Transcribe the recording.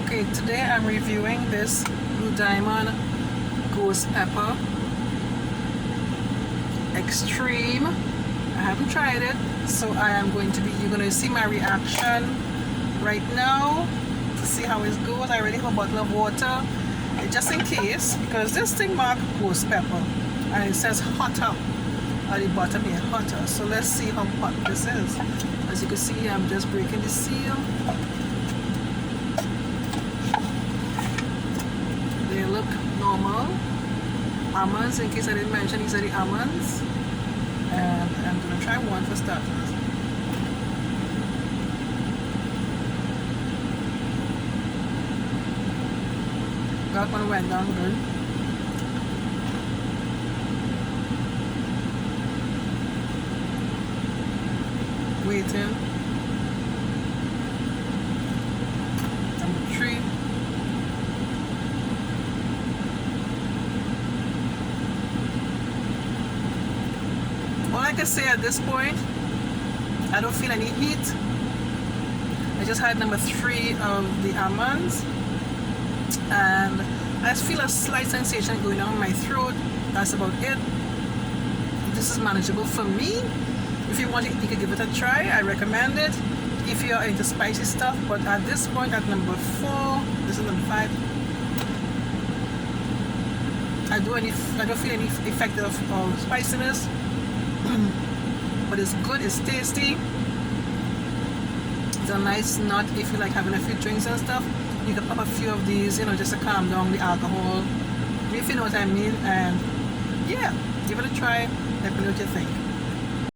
Okay, today I'm reviewing this Blue Diamond Ghost Pepper Extreme. I haven't tried it, so I am going to be, you're going to see my reaction right now to see how it goes. I already have a bottle of water, just in case, because this thing marks Ghost Pepper and it says hotter at the bottom here, hotter. So let's see how hot this is. As you can see, I'm just breaking the seal. They look normal. Almonds, in case I didn't mention, these are the almonds. And I'm gonna try one for starters. That one went down good. Waiting. Number 3. All I can say at this point, I don't feel any heat. I just had number 3 of the almonds, and I just feel a slight sensation going on in my throat. That's about it. This is manageable for me. If you want it, you can give it a try. I recommend it if you're into spicy stuff. But at this point, at number 4, this is number 5. I don't feel any effect of spiciness. But it's good, it's tasty. It's a nice nut if you like having a few drinks and stuff. You can pop a few of these, you know, just to calm down the alcohol, if you know what I mean. And yeah, give it a try. Let me know what you think.